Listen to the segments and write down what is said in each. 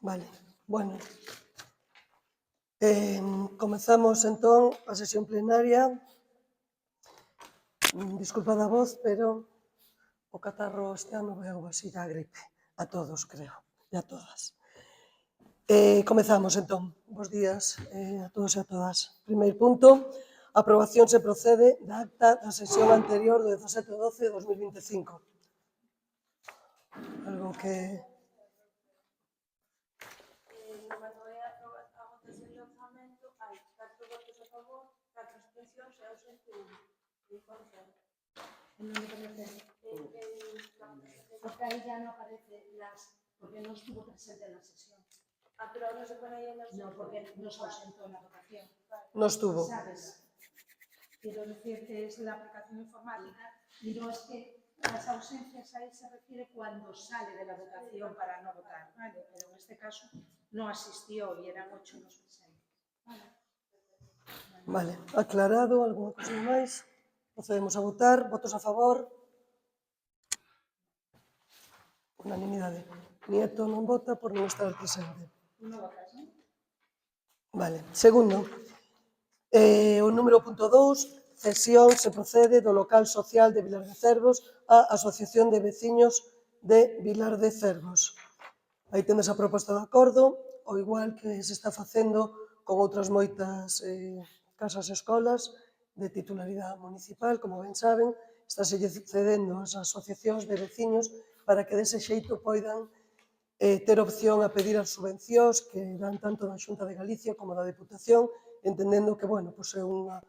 Vale, bueno. Comezamos entón a sesión plenaria. Disculpad a voz, pero o catarro este ano vai algo así a gripe. A todos, creo, e a todas. Comezamos entón. Bos días a todos e a todas. Primeiro punto, a aprobación se procede da acta da sesión anterior do 17/12 de 2025. Algo que... Cando é a votación de orzamento, hai 4 votos a favor, 4 abstencións e ausente 1. Porque ahí ya no aparece las, porque no estuvo presente en la sesión. Pero non se pone aí en la No, porque no se ausentó en la votación. No estuvo. ¿Sabes? Quiero decir que es la aplicación informática y no es que las ausencias ahí se refiere cuando sale de la votación para no votar, ¿vale? Pero en este caso no asistió y eran 8 los presentes. Vale, aclarado, alguna cosa máis? Procedemos a votar. Votos a favor? Unanimidade. Nieto non vota por non estar presente. No votas, ¿no? Vale. Segundo, o número punto 2, cesión se procede do local social de Vilar de Cervos á Asociación de Veciños de Vilar de Cervos. Aí tendes a proposta de acordo, ao igual que se está facendo con outras moitas casas e escolas de titularidade municipal, como ben saben, estáse cedendo ás asociacións de veciños para que dese xeito poidan ter opción a pedir as subvencións que dan tanto da Xunta de Galicia como da Deputación, entendendo que, bueno, pois é unha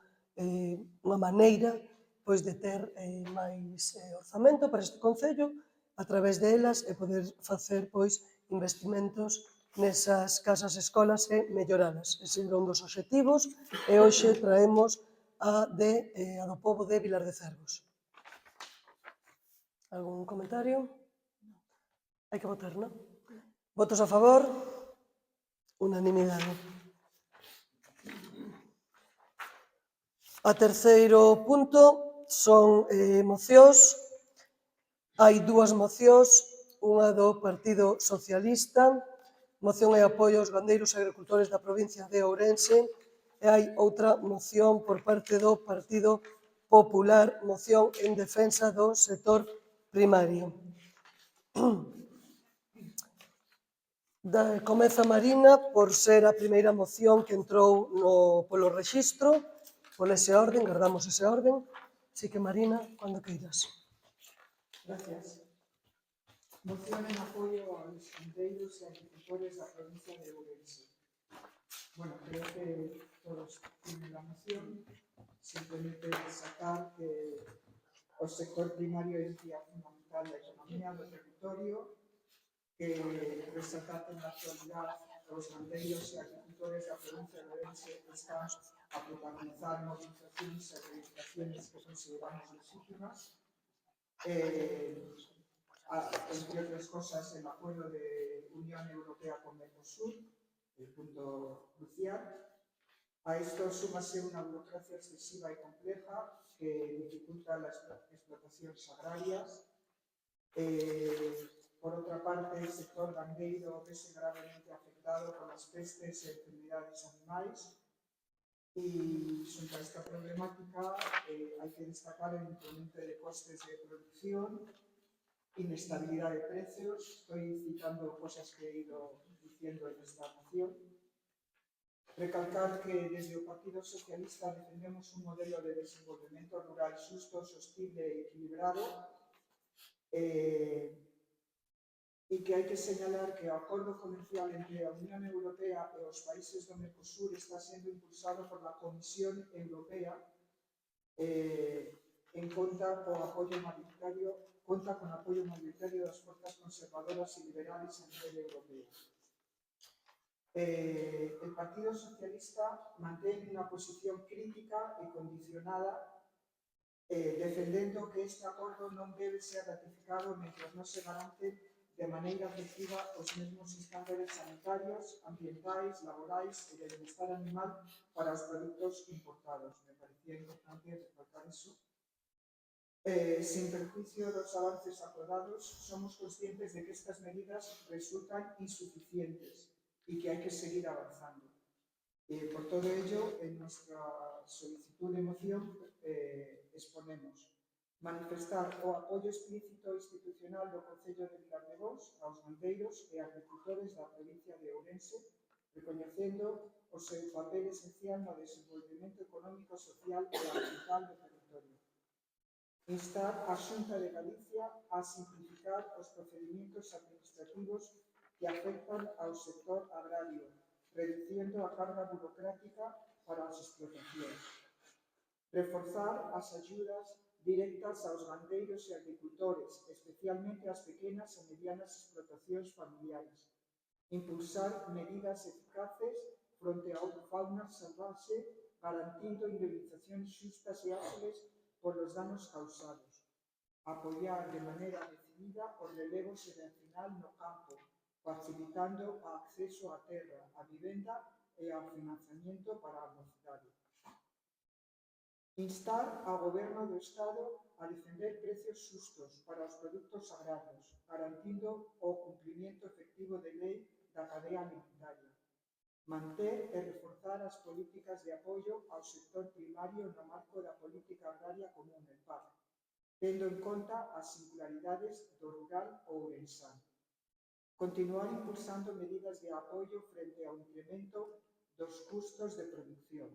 maneira pois de ter máis orzamento para este Concello a través delas e poder facer pois investimentos nesas casas e escolas e melloralas. Ese era un dos obxectivos e hoxe traemos a do pobo de Vilar de Cervos. Algún comentario? Hai que votar, non? Votos a favor? Unanimidade. A terceiro punto son mocións. Hai dúas mocións, unha do Partido Socialista, moción e apoio aos gandeiros e agricultores da provincia de Ourense, e hai outra moción por parte do Partido Popular, moción en defensa do sector primario. Comeza Marina por ser a primeira moción que entrou polo rexistro, por ese orden, guardamos ese orden. Así que, Marina, cando queiras. Gracias. Moción en apoio aos gandeiros e agricultores da provincia de Ourense. Bueno, creo que todos tienen la moción. Simplemente destacar que o sector primario é día fundamental da economía do territorio, que destacar que na actualidad os gandeiros e agricultores da provincia de Ourense están a protagonizar movilizacións e reivindicacións que consideramos legítimas. Entre otras cosas, el acuerdo de Unión Europea con Mercosur, el punto crucial. A esto súmase una burocracia excesiva y compleja que dificulta las explotaciones agrarias. Por otra parte, el sector gandeiro vese gravemente afectado por las pestes y enfermedades animales. Y sobre esta problemática hay que destacar el incremento de costes de producción, inestabilidad de precios. Estoy citando cosas que he ido diciendo en esta moción. Recalcar que desde el Partido Socialista defendemos un modelo de desenvolvemento rural xusto, sostible e equilibrado, y que hai que señalar que o acordo comercial entre a Unión Europea e os países do Mercosur está sendo impulsado por la Comisión Europea conta con apoio mayoritario das forzas conservadoras e liberales a nivel europeo. El Partido Socialista mantén unha posición crítica e condicionada defendendo que este acordo non debe ser ratificado mentre non se garante de maneira efectiva os mesmos estándares sanitarios, ambientais, laborais e de bienestar animal para os produtos importados. Me parecía importante recalcar eso. Sin perjuicio de los avances acordados, somos conscientes de que estas medidas resultan insuficientes y que hay que seguir avanzando. Por todo ello, en nuestra solicitud de moción exponemos manifestar o apoio explícito institucional do Concello de Vilardevós aos gandeiros e agricultores da provincia de Ourense, recoñecendo o seu papel esencial no desenvolvemento económico, social e ambiental do territorio. Instar a Xunta de Galicia a simplificar os procedimentos administrativos que afectan ao sector agrario, reduciendo a carga burocrática para as explotacións. Reforzar as axudas directas aos gandeiros e agricultores, especialmente as pequenas e medianas explotacións familiares. Impulsar medidas eficaces fronte ao fauna salvaxe, garantindo indemnizacións xustas e áxiles polos danos causados. Apoiar de maneira decidida o relevo xeracional no campo, facilitando o acceso á terra, á vivenda e ao financiamento para a mocidade. Instar ao Goberno do Estado a defender precios xustos para os produtos agrarios, garantindo o cumprimento efectivo de lei da cadea alimentaria. Manter e reforzar as políticas de apoio ao sector primario no marco da Política Agraria Común, el PAC, tendo en conta as singularidades do rural ourensán. Continuar impulsando medidas de apoio frente ao incremento dos custos de produción.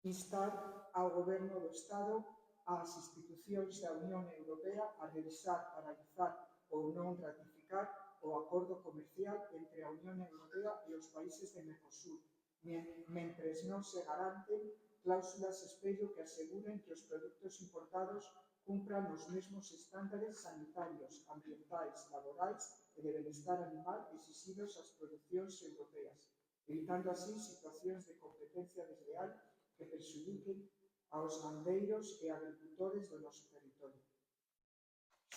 Instar ao Goberno do Estado ás institucións da Unión Europea a revisar, analizar ou non ratificar o acordo comercial entre a Unión Europea e os países de Mercosur, mentres non se garanten cláusulas espello que aseguren que os produtos importados cumpran os mesmos estándares sanitarios, ambientais, laborais e de benestar animal exigidos ás producións europeas, evitando así situacións de competencia desleal que perxudiquen aos gandeiros e agricultores do noso territorio.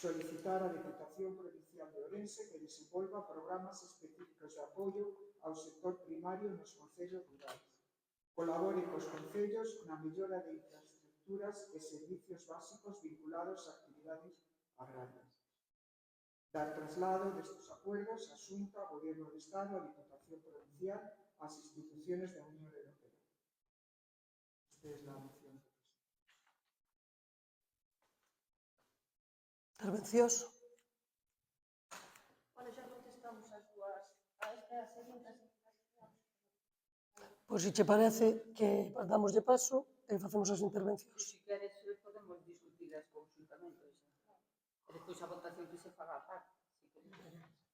Solicitar á Deputación Provincial de Ourense que desenvolva programas específicos de apoio ao sector primario nos concellos rurais. Colabore cos concellos na mellora de infraestructuras e servicios básicos vinculados a actividades agrarias. Dar traslado destes acuerdos á Xunta, ao Goberno do Estado, á Diputación Provincial, ás instituciones da Unión Europea. Esta es la moción. Intervencións? Bueno, xa contestamos as dúas, a esta e a seguinte. Pois, se che parece que damos de paso e facemos as intervencións. Si queres, podemos discutir as conjuntamente. E despois a votación que se faga a parte.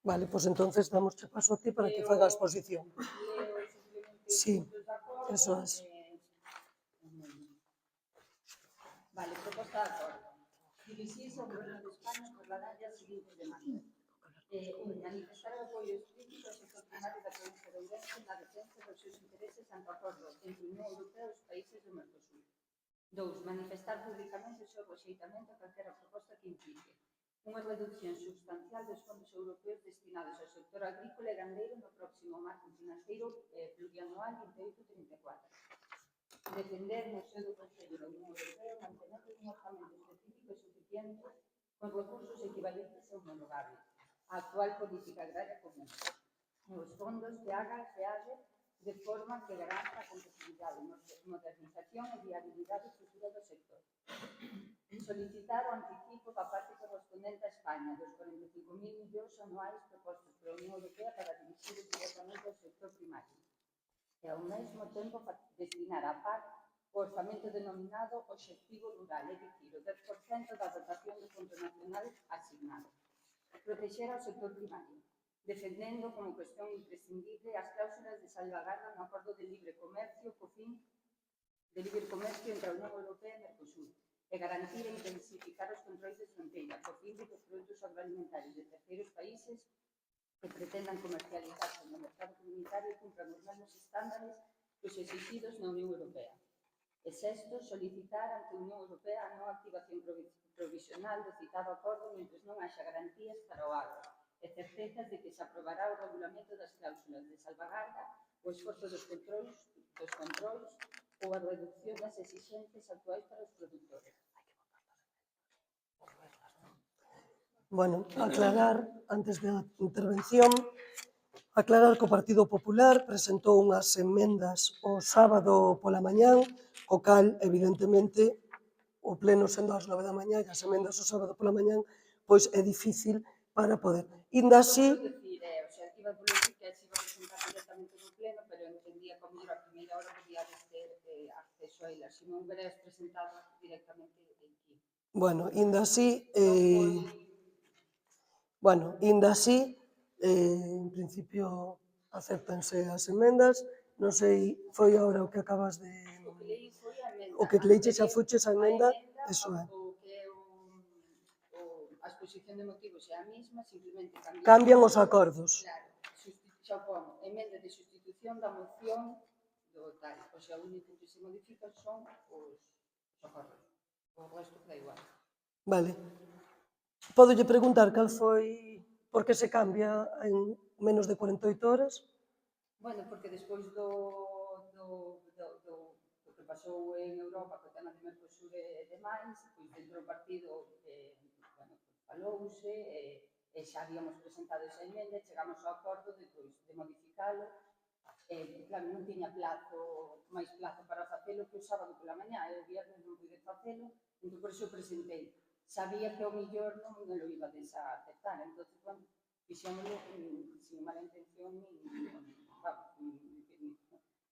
Vale, pois entonces damos de paso a ti para que faga a exposición. Leo simplemente Sí, puntos de acordo. eso es. Vale, proposta de acordo. Dirixirse ao Goberno de España por la darlle as seguintes demandas. Manifestar o apoio explícito ao sector primario da provincia de Ourense na defensa dos seus intereses ante o acordo entre a Unión Europea e os países do Mercosur. 2. Manifestar públicamente o seu rexeitamento a calquera proposta que implique unha reducción substancial dos fondos europeos destinados ao sector agrícola e gandeiro no próximo marco financeiro plurianual 28-34. Defender no seo do Consello da Unión Europea mantener un orzamento específico e suficiente con recursos equivalentes e homologables a actual política agraria común. Os fondos que haga FEADE de forma que garanta a competitividade, modernización e viabilidade futura do sector. Solicitar o anticipo da parte correspondente a España dos 45.000 millóns anuais propostos pola Unión Europea para dirixir directamente ao sector primario. E ao mesmo tempo destinar a PAC o orzamento denominado Obxectivo Rural, é dicir, o 10% da dotación do Fondo Nacional asignado. Protexer ao sector primario, defendendo como cuestión imprescindible as cláusulas de salvagarda no acordo de libre comercio co fin de libre comercio entre a Unión Europea e Mercosur e garantir e intensificar os controis de fronteira co fin de que os produtos agroalimentarios de terceiros países que pretendan comercializarse no mercado comunitario cumpran os mesmos estándares que os exigidos na Unión Europea. E sexto, solicitar ante a Unión Europea a non activación provisional do citado acordo mentre non haxa garantías para o agro e certezas de que se aprobará o regulamento das cláusulas de salvagarda, o esforzo dos controis ou a reducción das exixencias actuais para os produtores. Bueno, aclarar, antes da intervención, aclarar que o Partido Popular presentou unhas emendas o sábado pola mañán, o cal, evidentemente, o pleno sendo ás 9 da mañá e as emendas o sábado pola mañán, pois é difícil para poder. Inda así, Quero dicir, o sea, iba por decir que se iba a presentar directamente no pleno, pero entendía que a mellor a primeira hora podíades ter acceso a ela, se non houberas presentado directamente aquí. bueno, inda así, en principio acéptanse as emendas, non sei, foi agora o que acabas de... O que leí foi a emenda. O que leiche xa fuches a emenda, eso é. O que é a exposición de motivos é a mesma, simplemente Cambian os acordos. Claro, xa pon emenda de sustitución da moción do tal. O sea, o único que se modifica son os acordos. O resto queda igual. Vale. Pódolle preguntar cal foi, por que se cambia en menos de 48 horas? Bueno, porque despois do que pasou en Europa, co tema de Mercosur e demais, pois dentro do partido, bueno, falouse, e xa habíamos presentado esa emenda, chegamos ao acordo de modificalo, claro, non tiña máis plazo para facelo que o sábado pola mañá, e o viernes non pude facelo, entón por iso presentei. Sabía que ao millor non me lo iba a aceptar, entón, bueno, fixémoslo sin mala intención,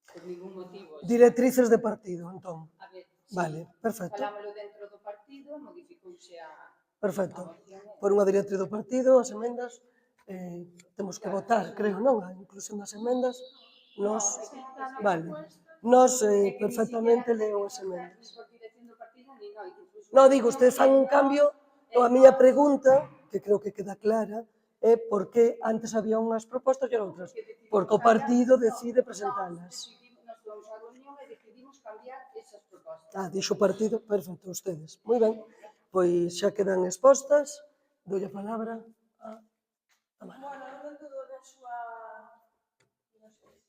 por ningún motivo. Directrices de partido, entón. A ver, Vale, perfecto. falámoslo dentro do partido, modificouse a Perfecto. moción. Por unha directriz do partido, as emendas, temos que votar, creo, non? A inclusión das emendas, nos... Vale. Nos perfectamente leo as emendas. No, digo, ustedes fan un cambio, a miña pregunta, que creo que queda clara, é por que antes había unhas propostas e outras. Porque o partido decide presentalas. Nos fomos a reunión e decidimos cambiar esas propostas. Dixo o partido, perfecto, ustedes. Moi ben, pois xa quedan expostas. Doulle a palabra a Amara. Bueno, eu dentro da súa, non sei,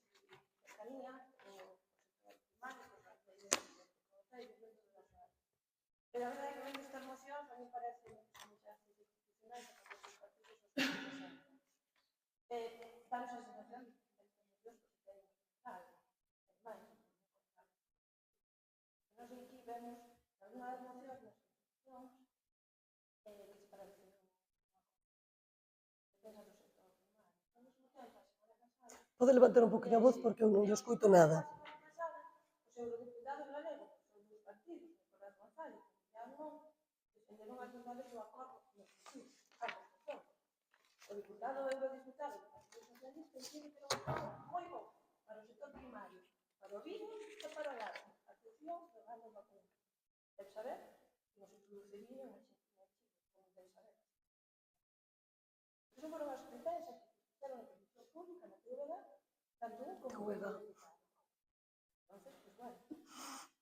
cercanía, pero a verdade é que vendo estas mocións a mí parece muchas institucionais e porque os partidos os presentan. Danos a sensación de que estas mocións que se teñen algo, máis. Nos aquí vemos algunhas mocións nas institucións que se parecen defensa do sector primario. As mocións da semana pasada Pode levantar un poquinho a voz porque eu non lle escuito nada. os eurodeputados galegos, os dos partidos, Nicolás González e Millán Non, defenderon as bondades do acordo no Mercosur. O diputado e eurodiputado do Partido Socialista dixeron que era un acordo moi bo para o sector primario, para o viño e para o lago, a excepción do gando vacuno. Debe saber que non se produce viño en Chile, como debe saber. Iso foron as defensas que fixeron a televisión pública na TVG, tanto un como o eurodiputado. Entonces, pues bueno.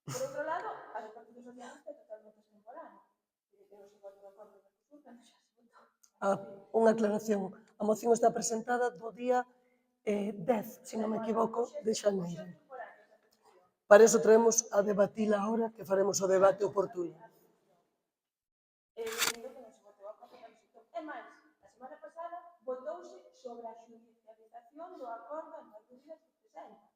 Por outro lado, a do Partido Socialista é totalmente extemporánea. Que non se votou o acordo do Mercosur cando xa se votou. Unha aclaración. A moción está presentada do día 10, se non me equivoco, de xaneiro. Para iso traemos a debatila ahora, que faremos o debate oportuno. Dicindo que non se votou a acordo cando se votou. É máis, a semana pasada votouse sobre a judicialización do acordo en medidas que presenta.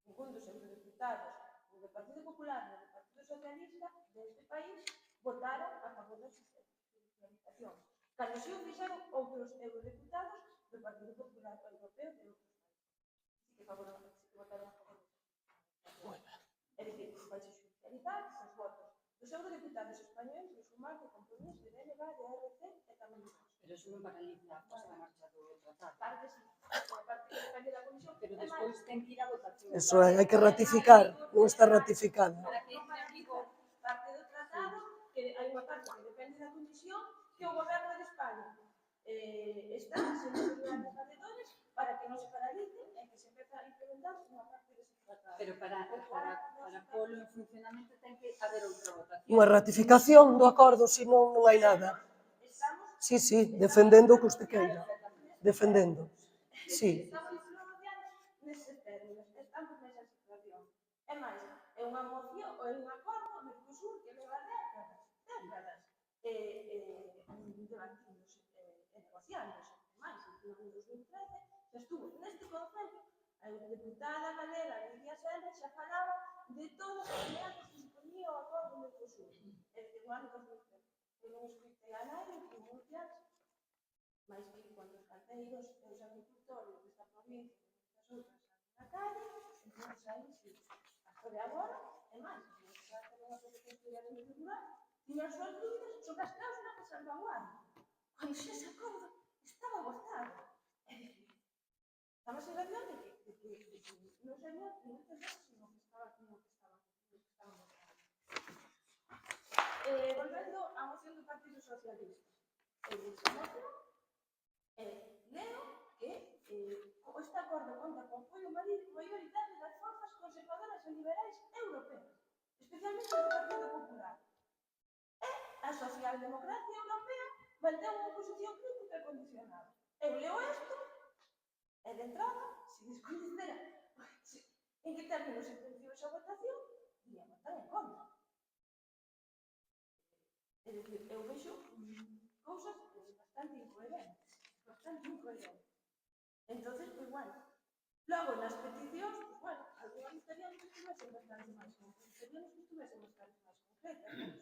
Ningún dos eurodeputados, nin do Partido Popular, nin do Partido Socialista deste país votaron a favor da judicialización. Cando si o fixeron outros eurodeputados do Partido Popular Europeo de outros países. Que votaron a favor da judicialización. É dicir, vai se judicializar os votos dos eurodeputados españoles de sumar de compromiso de BNG, de RC e tamén de Vox. Pero eso non paraliza a posta en marcha do tratado. Claro que sí, a parte que depende da comisión, Pero despois ten que ir a votación. Eso é, hai que ratificar, non está ratificado. para que entre en vigor parte do tratado, que hai unha parte que depende da comisión, que o goberno de España está sendo os valedores para que non se paralice e que se empece a implementar unha parte dese tratado. Pero para polo en funcionamento ten que haber outra votación. Unha ratificación do acordo, senón non hai nada. Sí, defendendo o que usted queira. Defendendo. Sí. Estamos pronunciando neses términos, estamos nesa situación. É máis, é unha moción, é un acordo Mercosur que leva décadas, debatíndose. negociando, máis, en 2013, xa estuvo neste concello, a deputada galega Lidia Serra xa falaba de todas as alianzas que se ponía o acordo do Mercosur. Este ano 2013. Eu non escritei a nadie, que denuncias, máis que cando os canteiros e os agricultores desta provincia e destas outras na calle, entón aí sí. Hasta de agora, e máis, se non se unha cosa que estudiar en rural, tiña as súas dúbidas sobre as cláusulas de salvaguardia. Cando xa se acordo, estaba votado. É dicir, estaba a sensación de que non sabía ni moitas veces no que estaba votando. Volvendo á moción do Partido Socialista. Esa moción, leo que este acordo conta con apoio maioritario das forzas conservadoras e liberais europeas, especialmente do Partido Popular. E a socialdemocracia europea mantén unha posición crítica e condicionada. Eu leo isto e, de entrada, se descoñecera en que términos se produciu esa votación, diría votar en contra. É dicir, eu vexo cousas bastante incoherentes. Entonces, pues bueno. Logo, nas peticións, pues bueno, algunhas gustaríamos que estuvesen bastante máis concretas. Cales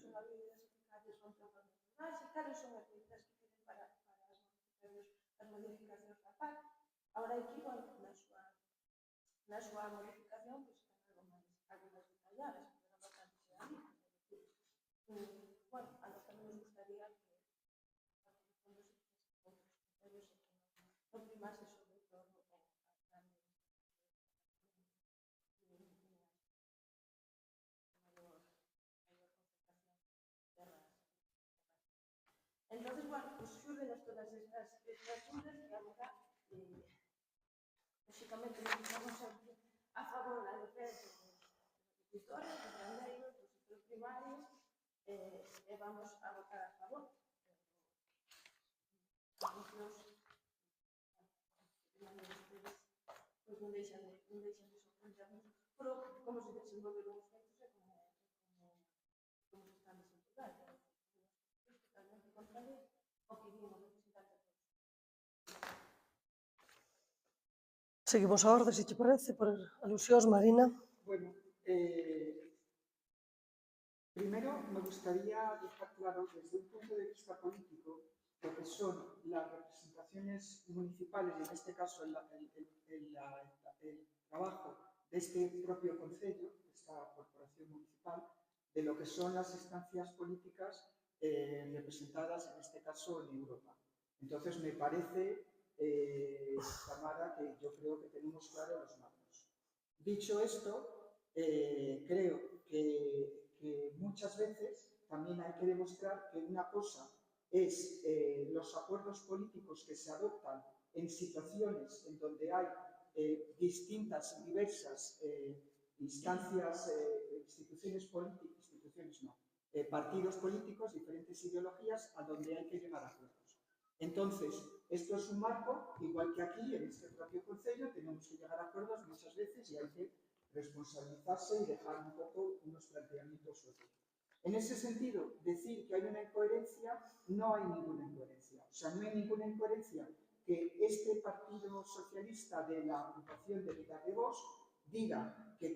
son as medidas eficaces contra o cambio climático, cales son as medidas que tienen para as modificacións da PAC. Agora aquí, bueno, na súa modificación, pues algo máis detalladas, pero bastante xeralistas. Bueno, a nos tamén nos gustaría que non primase sobre todo as grandes maior concentración de terras. Entonces, bueno, pues xúrdenos todas estas dudas que agora, lógicamente, nos estamos a favor da defensa dos agricultores, dos gandeiros, dos sectores primarios, e vamos a votar a favor. As mocións, pues non deixan de sorprendernos por como se desenvolveron os feitos e como se están desenvolvendo. É totalmente contrario ao que vimos representantes todos. Seguimos a orde, se te parece, por alusións, Marina. Bueno, primero me gustaría dejar claro desde un punto de vista político lo que son las representaciones municipales y en este caso el trabajo de este propio concello, de esta corporación municipal, de lo que son las instancias políticas representadas en este caso en Europa. Entonces me parece, Tamara, que yo creo que tenemos claro los marcos. Dicho esto, creo que muchas veces también hay que demostrar que una cosa es los acuerdos políticos que se adoptan en situaciones en donde hay distintas y diversas instancias, partidos políticos, diferentes ideologías, a donde hay que llegar a acuerdos. Entonces, esto es un marco, igual que aquí, en este propio concello, tenemos que llegar a acuerdos muchas veces y hay que responsabilizarse y dejar un poco unos planteamientos sueltos. En ese sentido, decir que hay una incoherencia, no hay ninguna incoherencia. O sea, no hay ninguna incoherencia que este Partido Socialista de la agrupación de Vilarrebós diga que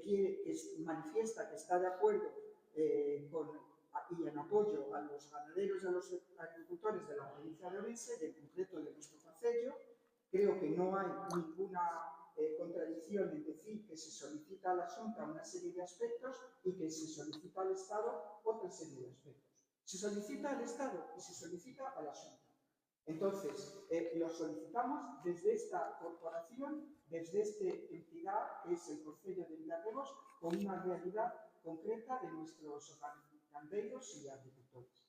manifiesta que está de acuerdo y en apoyo a los ganaderos y a los agricultores de la provincia de Orense, en concreto de nuestro concello. Creo que no hay ninguna contradicción en decir que se solicita a la Xunta una serie de aspectos y que se solicita al Estado otra serie de aspectos. Se solicita al Estado y se solicita a la Xunta. Entonces, lo solicitamos desde esta corporación, desde esta entidad que es el Concello de Vilarrebós, con una realidad concreta de nuestros gandeiros y agricultores.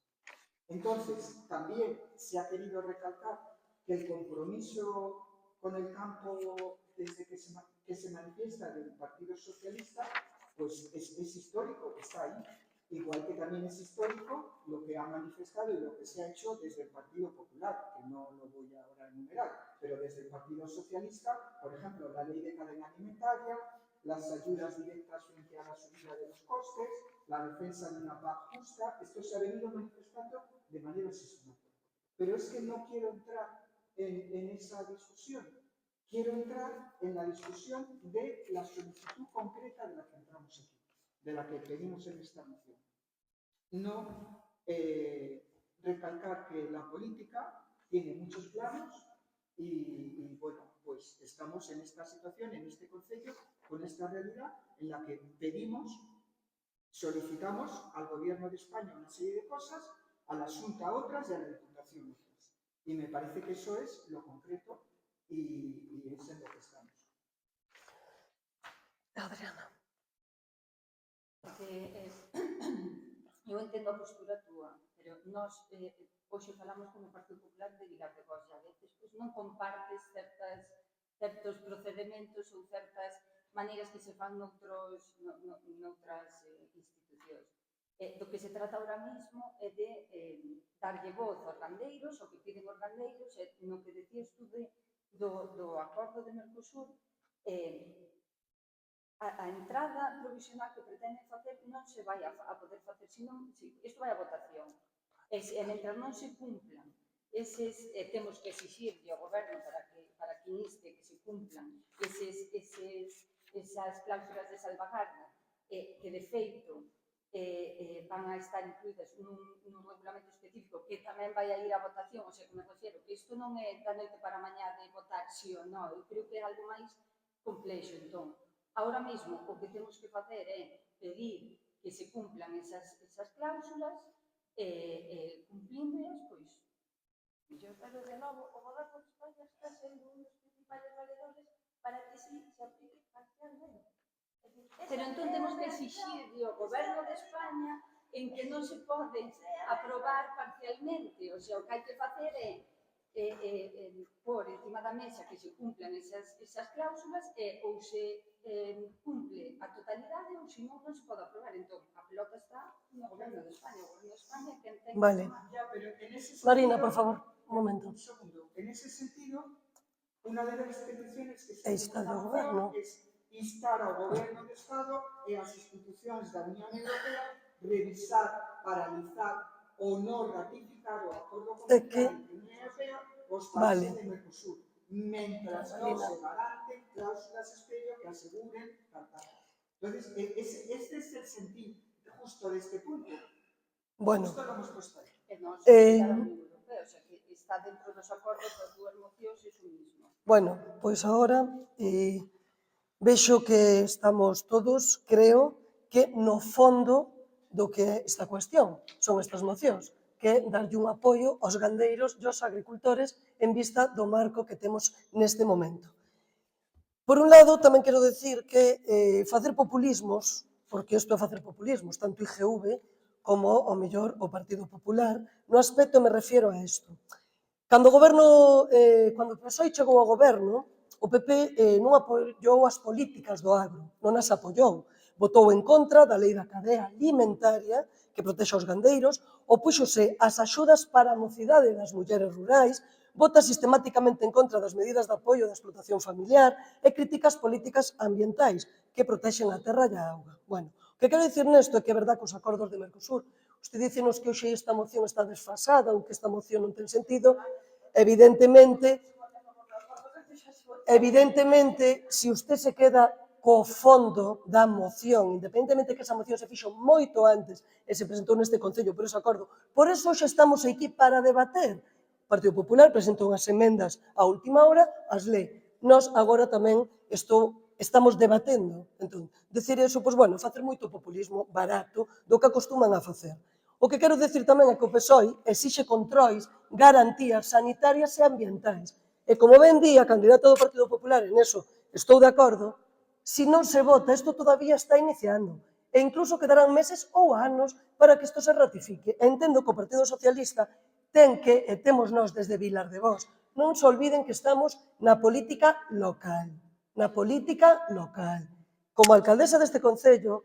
Entonces, también se ha querido recalcar que el compromiso con el campo desde que se manifiesta del Partido Socialista, pues es histórico, está ahí. Igual que también es histórico lo que ha manifestado y lo que se ha hecho desde el Partido Popular, que no lo voy ahora a enumerar, pero desde el Partido Socialista, por ejemplo, la ley de cadena alimentaria, las ayudas directas frente a la subida de los costes, la defensa de una PAC justa, esto se ha venido manifestando de manera sistemática. Pero es que no quiero entrar en esa discusión. Quiero entrar en la discusión de la solicitud concreta de la que entramos aquí, de la que pedimos en esta moción. No recalcar que la política tiene muchos planos y bueno, pues estamos en esta situación, en este concello, con esta realidad en la que pedimos, solicitamos al Gobierno de España una serie de cosas, a la Xunta otras y a la Diputación otras. Y me parece que eso es lo concreto y es en lo que estamos. Adriana. Eu entendo a postura túa, pero nós hoxe falamos como Partido Popular de Vilar de Bos, e a veces pois, non compartes certos procedementos ou certas maneiras que se fan noutras institucións. Do que se trata ahora mesmo é de darlle voz aos gandeiros, o que piden os gandeiros, no que decías tú do acordo de Mercosur, a entrada provisional que pretenden facer non se vai a poder facer, senón, isto vai a votación. E mentre non se cumplan, temos que exigirle ao goberno para que inste que se cumplan esas cláusulas de salvaguarda, que de feito van a estar incluídas nun regulamento específico que tamén vai a ir a votación, o sea, que me refiero, que isto non é da noite para mañá de votar sí ou non, eu creo que é algo máis complexo, entón. Ahora mesmo, o que temos que facer é pedir que se cumplan esas cláusulas e cumplíndolas, pois, Pero, de novo, o Goberno de España está sendo un dos principales valedores para que sí se aplique parcialmente. pero entón temos que exigirle ao Goberno de España en que non se pode aprobar parcialmente, o sea, o que hai que facer é por encima da mesa que se cumplan esas cláusulas ou se cumple a totalidade ou se non se pode aprobar. Entón, a pelota está no Goberno de España. O Goberno de España quen ten que Vale. tomar. Ya, pero en ese sentido, Marina, por favor, un momento. Un segundo. En ese sentido, una de las peticiones que se Está do Goberno. es instar ao Goberno de Estado e ás institucións da Unión Europea revisar, paralizar ou non ratificar o acordo comercial entre a Unión Europea os países de Mercosur, mentras non se garanten cláusulas espello que aseguren tal. Entonces, este es el sentido justo de este punto. Bueno. Justo lo hemos puesto ahí. Non se da a Unión Europea, o sea, que está dentro dos acordos das dúas mocións e iso mismo. Bueno, pois agora vexo que estamos todos, creo, que no fondo do que é esta cuestión son estas mocións, que é darlle un apoio aos gandeiros e aos agricultores en vista do marco que temos neste momento. Por un lado, tamén quero decir que facer populismos, porque isto é facer populismos, tanto IGV como, ao mellor, o Partido Popular, no aspecto me refiero a isto. Cando o PSOE chegou ao goberno, o PP non apoiou as políticas do agro, non as apoiou. Votou en contra da lei da cadea alimentaria que protexe aos gandeiros, opúxose ás axudas para a mocidade das mulleres rurais, vota sistemáticamente en contra das medidas de apoio da explotación familiar e critica as políticas ambientais que protexen a terra e a auga. Bueno, o que quero dicir nesto é que é verdad que os acordos de Mercosur, usted dicenos que hoxe esta moción está desfasada ou que esta moción non ten sentido, evidentemente, se usted se queda co fondo da moción, independentemente que esa moción se fixo moito antes e se presentou neste Concello por ese acordo, por eso hoxe estamos aquí para debater. O Partido Popular presentou unhas emendas á última hora, as lei. Nós agora tamén estamos debatendo. Entón, decir iso, pois, bueno, facer moito populismo barato do que acostuman a facer. O que quero decir tamén é que o PSOE exixe controis, garantías sanitarias e ambientais. E como ben di a candidata do Partido Popular, en eso estou de acordo, se non se vota, isto todavía está iniciando. E incluso quedarán meses ou anos para que isto se ratifique. E entendo que o Partido Socialista temos nós desde Vilar de Bos, non se olviden que estamos na política local. Na política local. Como alcaldesa deste Concello,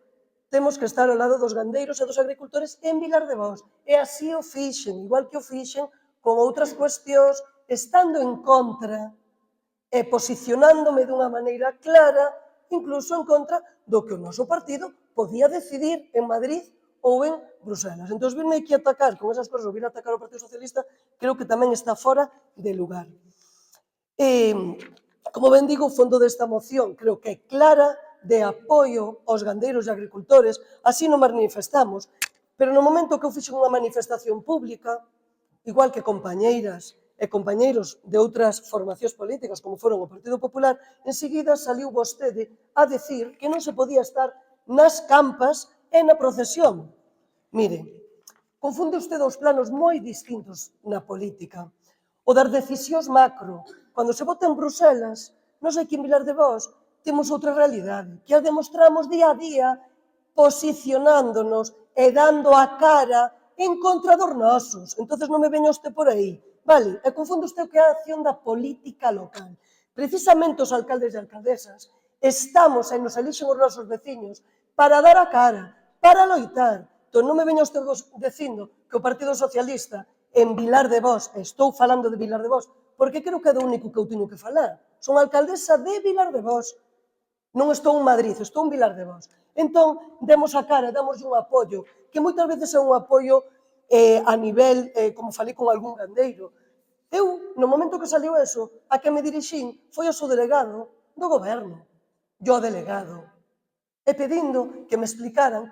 temos que estar ao lado dos gandeiros e dos agricultores en Vilar de Bos. E así o fixen, igual que o fixen con outras cuestións, estando en contra e posicionándome dunha maneira clara, incluso en contra do que o noso partido podía decidir en Madrid ou en Bruselas. Entón, virme aquí a atacar con esas cosas, ou vir a atacar o Partido Socialista, creo que tamén está fora de lugar. Como ben digo, o fondo desta moción creo que é clara de apoio aos gandeiros e agricultores, así non manifestamos, pero no momento que eu fixen unha manifestación pública, igual que compañeiras e compañeiros de outras formacións políticas, como foron o Partido Popular, enseguida saliu vostede a decir que non se podía estar nas campas e na procesión. Mire, confunde usted os planos moi distintos na política. O das decisións macro. Cando se vota en Bruselas, nós aquí en Vilar de Vós temos outra realidade, que a demostramos día a día posicionándonos e dando a cara en contra dos nosos. Entonces non me veña usted por aí. Vale, e confunde usted o que é a acción da política local. Precisamente os alcaldes e alcaldesas estamos e nos elixen os nosos veciños para dar a cara, para loitar. Entón non me veña usted dicindo que o Partido Socialista en Vilar de Vós, estou falando de Vilar de Vós, porque creo que é do único que eu teño que falar. Son alcaldesa de Vilar de Vós. Non estou en Madrid, estou en Vilar de Vós. Entón, demos a cara, damos un apoio, que moitas veces é un apoio a nivel, como falei con algún gandeiro. Eu, no momento que saliu eso, a que me dirixín foi ao subdelegado do goberno, yo delegado, e pedindo que me explicaran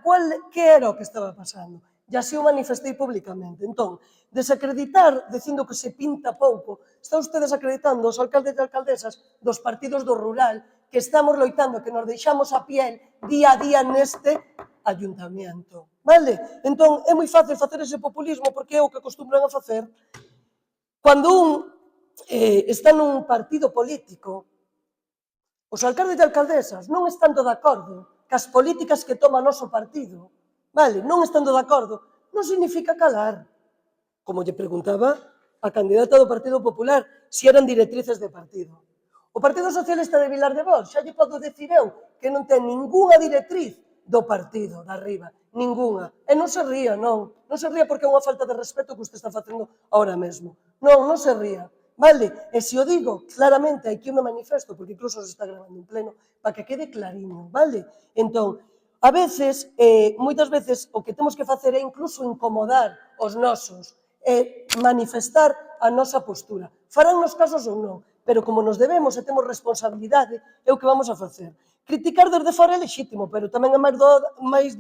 que era o que estaba pasando. E así o manifestei públicamente. Entón, desacreditar, dicindo que se pinta pouco, está usted desacreditando os alcaldes e alcaldesas dos partidos do rural que estamos loitando, que nos deixamos a piel día a día neste ayuntamiento. Vale? Entón, é moi fácil facer ese populismo porque é o que acostumbran a facer. Cando un está nun partido político, os alcaldes e alcaldesas non estando de acordo cas políticas que toma o noso partido, vale, non estando de acordo, non significa calar. Como lle preguntaba a candidata do Partido Popular se eran directrices de partido. O Partido Socialista de Vilar de Vós, xa lle podo decir eu, que non ten ningunha directriz do partido, de arriba, ningunha. E non se ría, non. Non se ría porque é unha falta de respeto que usted está facendo ahora mesmo. Non, non se ría. Vale? E se o digo claramente, aquí eu me manifesto, porque incluso se está grabando un pleno, para que quede clariño, vale? Entón, a veces, moitas veces, o que temos que facer é incluso incomodar os nosos, manifestar a nosa postura. Farán nos casos ou non, pero como nos debemos e temos responsabilidade, é o que vamos a facer. Criticar desde fora é lexítimo, pero tamén é máis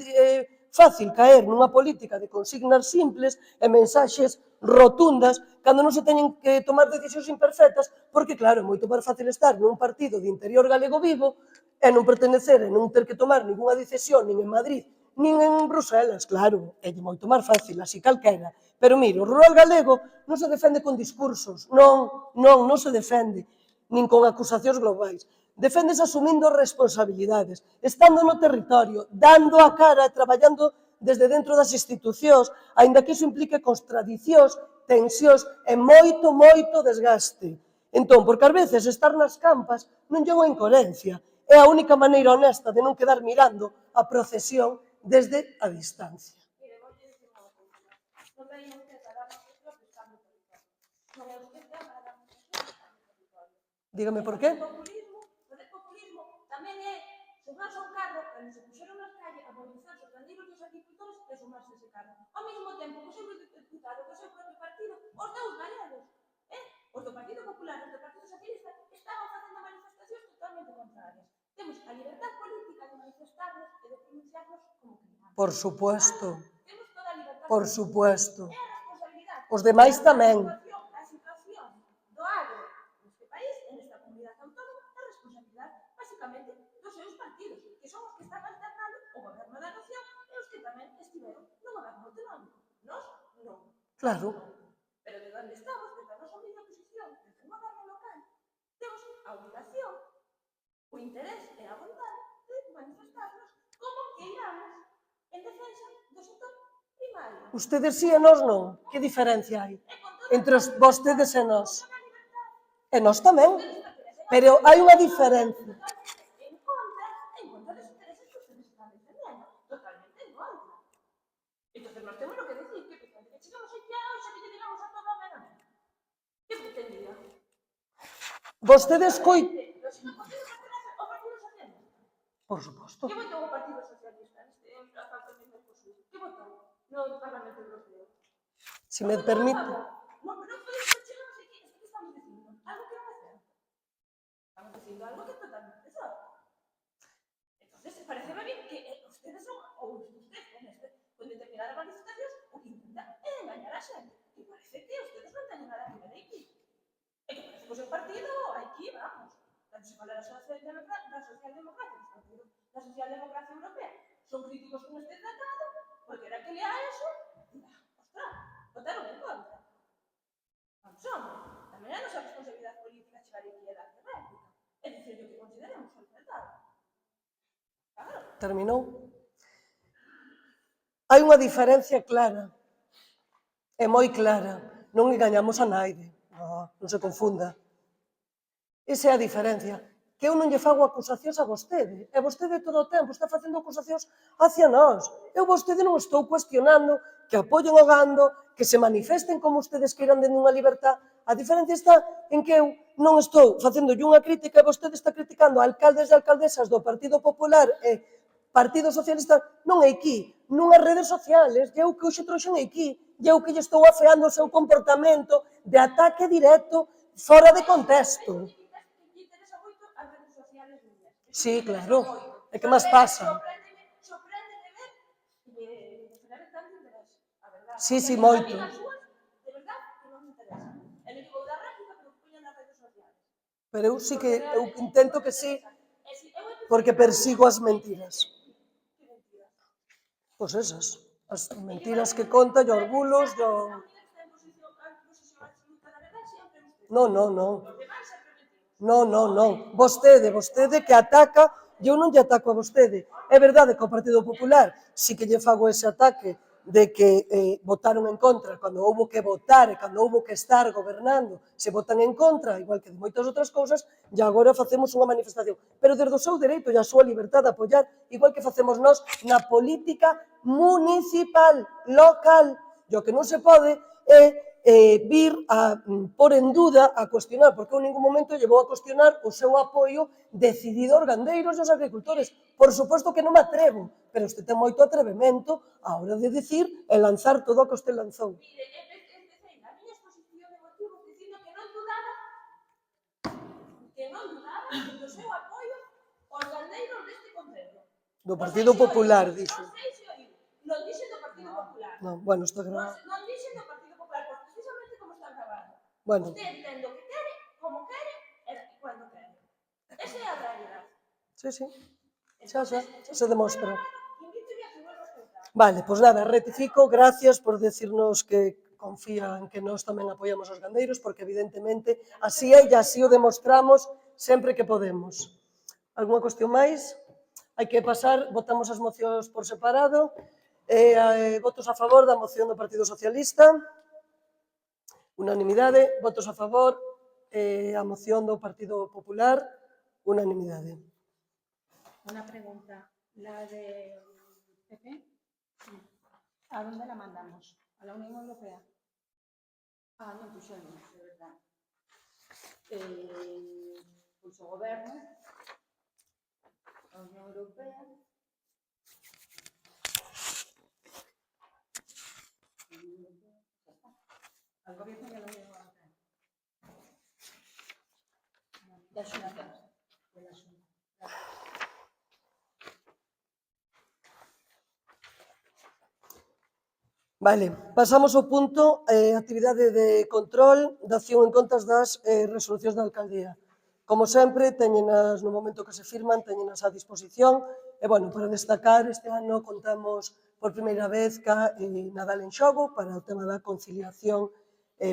fácil caer nunha política de consignas simples e mensaxes rotundas cando non se teñen que tomar decisións imperfectas, porque, claro, é moito máis fácil estar nun partido de interior galego vivo e non pertenecer e non ter que tomar ninguna decisión nin en Madrid nin en Bruselas, claro, é moito máis fácil, así calquera. Pero, mire, o rural galego non se defende con discursos, non se defende, nin con acusacións globais. Defendes asumindo responsabilidades, estando no territorio, dando a cara e traballando desde dentro das institucións, aínda que iso implique contradicións, tensións e moito, moito desgaste. Entón, porque ás veces estar nas campas non é unha incoherencia, é a única maneira honesta de non quedar mirando a procesión desde a distancia. Mire, vou dicir unha cousa. Non veña usted a dar nosotros que estamos no territorio. Non é usted que a dar nosotros que estamos no territorio. Dígame por qué. Facer populismo tamén é sumarse a un carro cando se puxeron nas calles a mobilizar os gandeiros e os agricultores e sumarse a ese carro. Ao mesmo tempo que o seu diputado, que o seu propio partido, os dous galegos, os do Partido Popular e os do Partido Socialista, estaban facendo manifestacións totalmente contrarias. Temos a libertad política de manifestarnos e de pronunciarnos como queramos. Por supuesto. Temos toda a libertad. Por supuesto. É a responsabilidade. Os demais tamén. A situación do agro neste país, nesta comunidade autónoma, é a responsabilidade, basicamente, dos seus partidos, que son os que están alternando o goberno da nación e os que tamén estiveron no goberno autonómico. Nos, non. Claro. Pero de onde estamos, desde a nosa mesma posición, desde o goberno local, temos a obligación, o interés e a vontade de manifestarnos como queiramos en defensa do sector primario. Ustedes sí e nós non. Que diferencia hai entre vostedes e nós? E nós tamén. Pero hai unha diferencia. En contra dos intereses que ustedes están defendendo. Totalmente en contra. Entonces, nos temos que decir que pretende que chegamos aquí a hoxe que lle digamos a todo amenamente. Que pretendía? Vostedes O Partido Socialista. Por suposto. Que votou o Partido Socialista neste asalto de Mercosur? Que votou no Parlamento Europeo? Si me permite. Non, pero non podemos chegamos aquí, es que estamos dicindo algo que non é certo. socialdemocracia europea son críticos con este tratado, porque era que lea eso, ostras, votaron en contra. Vamos, hombre, tamén é a nosa responsabilidade política chegar aquí e dar de réplica. É dicir, o que consideremos o tratado. Claro. Terminou? Hai unha diferencia clara, é moi clara, non engañamos a naide, non se confunda. Esa é a diferencia, que eu non lle fago acusacións a vostede, e vostede todo o tempo está facendo acusacións hacia nós. Eu vostede non estou cuestionando que apoien o gando, que se manifesten como ustedes queiran dentro dunha libertad. A diferencia está en que eu non estou facendo unha crítica e vostede está criticando a alcaldes e alcaldesas do Partido Popular e Partido Socialista, non é aquí, nunhas redes sociales, e eu que hoxe trouxen aquí, e eu que lle estou afeando o seu comportamento de ataque directo fora de contexto. Que interesa moito as redes sociales miñas. Sí, claro. E que máis pasa? Sorpréndeme ver que genere tanto interés, a verdade. Sí, sí, A moito. mí as súas, de verdade, que non me interesan. E non digo da réplica, pero que poñan nas redes sociales. Pero eu sí que, eu intento que sí, porque persigo as mentiras. Pois esas, as mentiras que conta, e os bulos, Non, non, non. Non, non, non. Vostede que ataca, eu non lle ataco a vostede. É verdade que o Partido Popular sí que lle fago ese ataque de que votaron en contra cando houbo que votar e cando houbo que estar gobernando, se votan en contra, igual que de moitas outras cousas, e agora facemos unha manifestación. Pero desde o seu dereito e a súa liberdade de apoiar, igual que facemos nós na política municipal, local. E o que non se pode é vir a pôr en duda, a cuestionar, porque eu en ningún momento lle vou a cuestionar o seu apoio decidido aos gandeiros e aos agricultores. Por suposto que non me atrevo, pero este ten moito atrevemento a hora de dicir e lanzar todo o que este lanzou. Mire, empecé na miña exposición de motivos dicindo que non dudaba do seu apoio aos gandeiros deste concello. Do Partido Popular, dixo. Non sei se oíu. Non dixen do Partido Popular. Non, bueno, está grabado. Non dixen do Partido Popular, precisamente como está grabado. Bueno. Usted entende o que quere, como quere e cando quere. Esa é a realidade. Sí, sí. Xa se demostra. Invítolle a que vuelva a escoitar. Vale, pois nada, rectifico, gracias por decirnos que confían que nós tamén apoiamos os gandeiros, porque evidentemente así é e así o demostramos sempre que podemos. Alguna cuestión máis? Hai que pasar, votamos as mocións por separado. Votos a favor da moción do Partido Socialista. Unanimidade. Votos a favor a moción do Partido Popular. Unanimidade. Una pregunta, la del PP, ¿a dónde la mandamos? ¿A la Unión Europea? Ah, non puxemos, é verdade. Pois o goberno, a Unión Europea, Al gobierno de la Unión Europea. da Xunta. De la Junta. Vale, pasamos ao punto actividade de control da acción en contas das resolucións da alcaldía. Como sempre, teñenas no momento que se firman, teñenas a disposición. E, bueno, para destacar, este ano contamos por primeira vez ca Nadal en Xogo para o tema da conciliación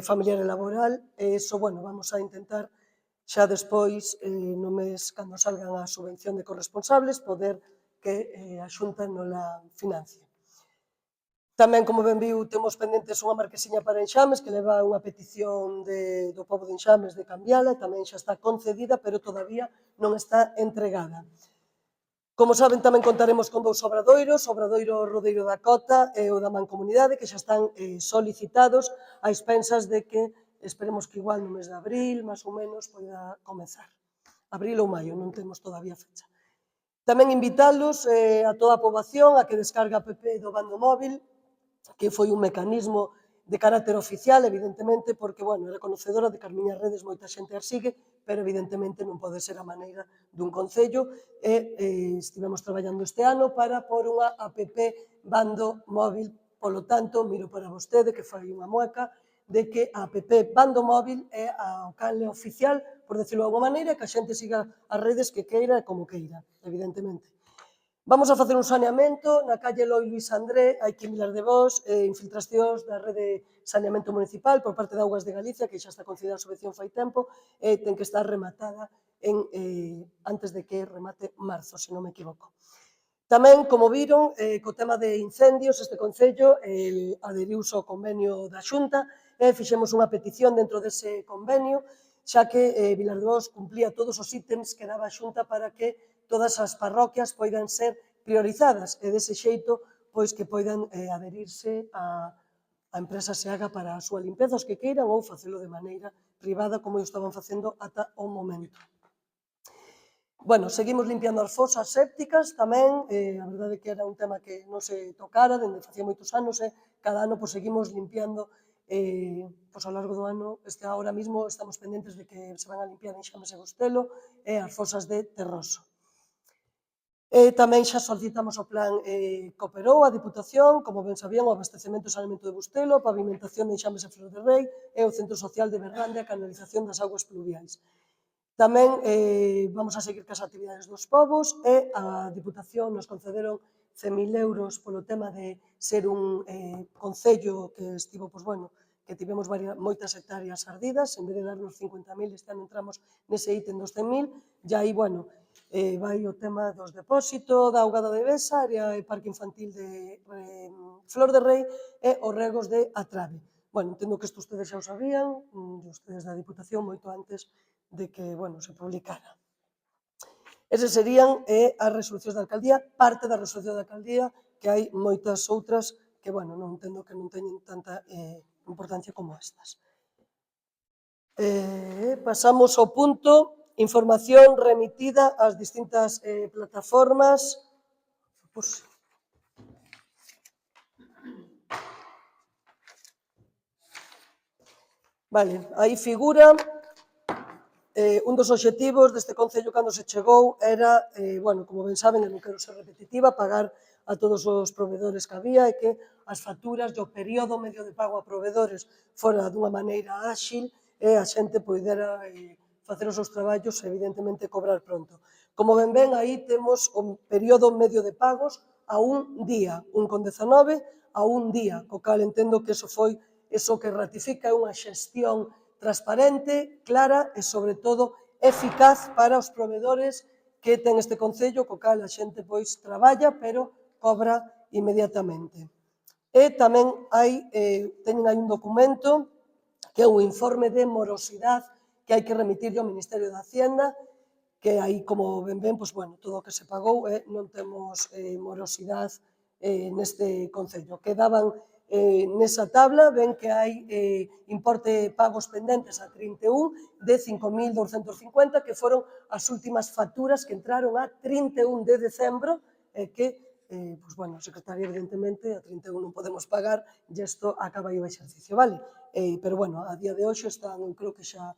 familiar e laboral. E iso, bueno, vamos a intentar xa despois, no mes, cando salgan a subvención de corresponsables, poder que a Xunta nola financie. Tamén, como ben viu, temos pendentes unha marquesiña para Enxames, que leva unha petición do pobo de Enxames de cambiala, tamén xa está concedida, pero todavía non está entregada. Como saben, tamén contaremos con dous obradoiros, o obradoiro Rodeiro da Cota e o da Mancomunidade, que xa están solicitados a expensas de que esperemos que igual no mes de abril, máis ou menos, poida comezar. Abril ou maio, non temos todavía fecha. Tamén invitalos a toda a poboación a que descarga a app do bando móvil, que foi un mecanismo de carácter oficial, evidentemente, porque, bueno, era conocedora de que as miñas redes moita xente as sigue, pero evidentemente non pode ser a maneira dun concello, e estivemos traballando este ano para pôr unha app bando móvil, polo tanto, miro para vostede que fai unha mueca, de que a app Bando Móvil é o canle oficial, por decirlo de alguma maneira, que a xente siga as redes que queira e como queira, evidentemente. Vamos a facer un saneamento na calle Eloi Luis André, aquí en Vilar de Bos, infiltracións da rede de saneamento municipal por parte de Augas de Galicia, que xa está concedida a subvención fai tempo, e ten que estar rematada antes de que remate marzo, se non me equivoco. Tamén, como viron, co tema de incendios, este Concello adheriuse ao convenio da Xunta e fixemos unha petición dentro dese convenio, xa que Vilar de Bos cumplía todos os ítems que daba a Xunta para que todas as parroquias poidan ser priorizadas e dese xeito pois que poidan adherirse a empresa Seaga para a súa limpeza, os que queiran, ou facelo de maneira privada como o estaban facendo ata o momento. Bueno, seguimos limpiando as fosas sépticas tamén, a verdade que era un tema que non se tocara, dende facía moitos anos, cada ano seguimos limpiando, ao largo do ano, ahora mismo estamos pendentes de que se van a limpiar en Xames e Bustelo e as fosas de Terroso. Tamén xa solicitamos o plan cooperou a Diputación, como ben sabían, o abastecemento e saneamento de Bustelo, a pavimentación de Xames e Flor de Rei e o Centro Social de Berrande e a canalización das augas pluviais. Tamén vamos a seguir cas actividades dos povos e a Diputación nos concederon 100.000 euros polo tema de ser un concello que estivo, que tivemos moitas hectáreas ardidas, en vez de darnos 50.000, este ano entramos nese ítem dos 100.000, e aí, vai o tema dos depósitos, da Augada de Besa, área e parque infantil de Flor de Rei e os regos de Atrave. Entendo que isto ustedes xa o sabían, ustedes da Diputación moito antes de que se publicara. Eses serían as resolucións da alcaldía, parte da resolución da alcaldía, que hai moitas outras que, non entendo que non teñen tanta importancia como estas. Pasamos ao punto, información remitida ás distintas plataformas. Aí figura un dos obxectivos deste Concello cando se chegou era, como ben saben, e non quero ser repetitiva, pagar a todos os proveedores que había e que as facturas e o período medio de pago a proveedores fora dunha maneira áxil e a xente poidera facer os seus traballos e, evidentemente, cobrar pronto. Como ben ven, aí temos o período medio de pagos a un día, 1,19 a un día, co cal entendo que iso que ratifica unha xestión transparente, clara e, sobre todo, eficaz para os proveedores que ten este Concello, co cal a xente traballa, pero cobra inmediatamente. E tamén teñen aí un documento que é un informe de morosidade que hai que remitirlle ao Ministerio de Hacienda, que aí, como ben ven, todo o que se pagou non temos morosidade neste Concello. Quedaban nesa tabla, ven que hai importe pagos pendentes a 31 de 5.250, que foron as últimas facturas que entraron a 31 de decembro, e que, a Secretaría, evidentemente, a 31 non podemos pagar, e isto acaba aí o exercicio, vale? Pero, a día de hoxe están, creo que xa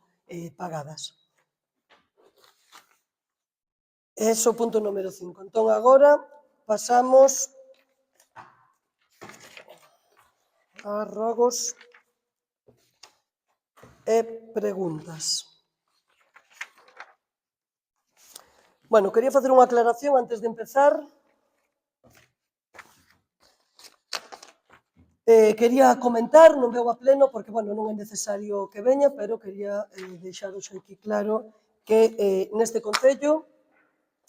pagadas. Ese é o punto número 5. Entón, agora, pasamos a rogos e preguntas. Quería facer unha aclaración antes de empezar. Quería comentar, non veo a pleno, porque non é necesario que veña, pero quería deixaros aquí claro que neste Concello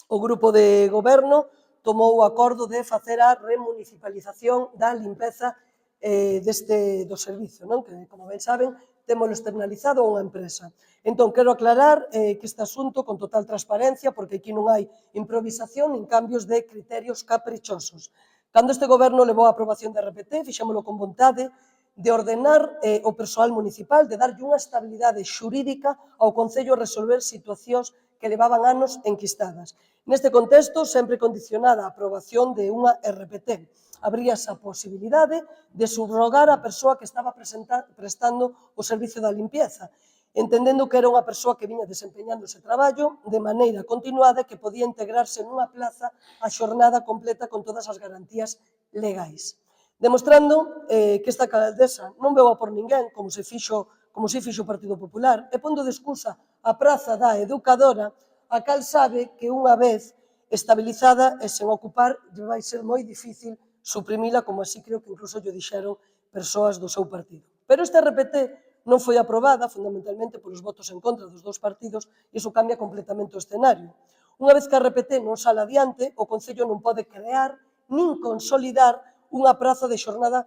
o grupo de goberno tomou o acordo de facer a remunicipalización da limpeza do servizo, que, como ben saben, témolo externalizado a unha empresa. Entón, quero aclarar que este asunto, con total transparencia, porque aquí non hai improvisación nin cambios de criterios caprichosos. Cando este goberno levou a aprobación da RPT, fixémolo con vontade de ordenar o persoal municipal, de darlle unha estabilidade xurídica ao Concello a resolver situacións que levaban anos enquistadas. Neste contexto, sempre condicionada a aprobación de unha RPT, abríase a posibilidade de subrogar a persoa que estaba prestando o servicio da limpieza, entendendo que era unha persoa que viña desempeñando ese traballo de maneira continuada e que podía integrarse nunha plaza a xornada completa con todas as garantías legais. demostrando que esta alcaldesa non veu a por ninguén, como se fixo o Partido Popular, e pondo de excusa a praza da Educadora, a cal sabe que unha vez estabilizada e sen ocupar, vai ser moi difícil suprimila, como así creo que incluso lle dixeron persoas do seu partido. Pero esta RPT non foi aprobada fundamentalmente polos votos en contra dos dous partidos e iso cambia completamente o escenario. Unha vez que a RPT non sale adiante, o Concello non pode crear nin consolidar unha praza de xornada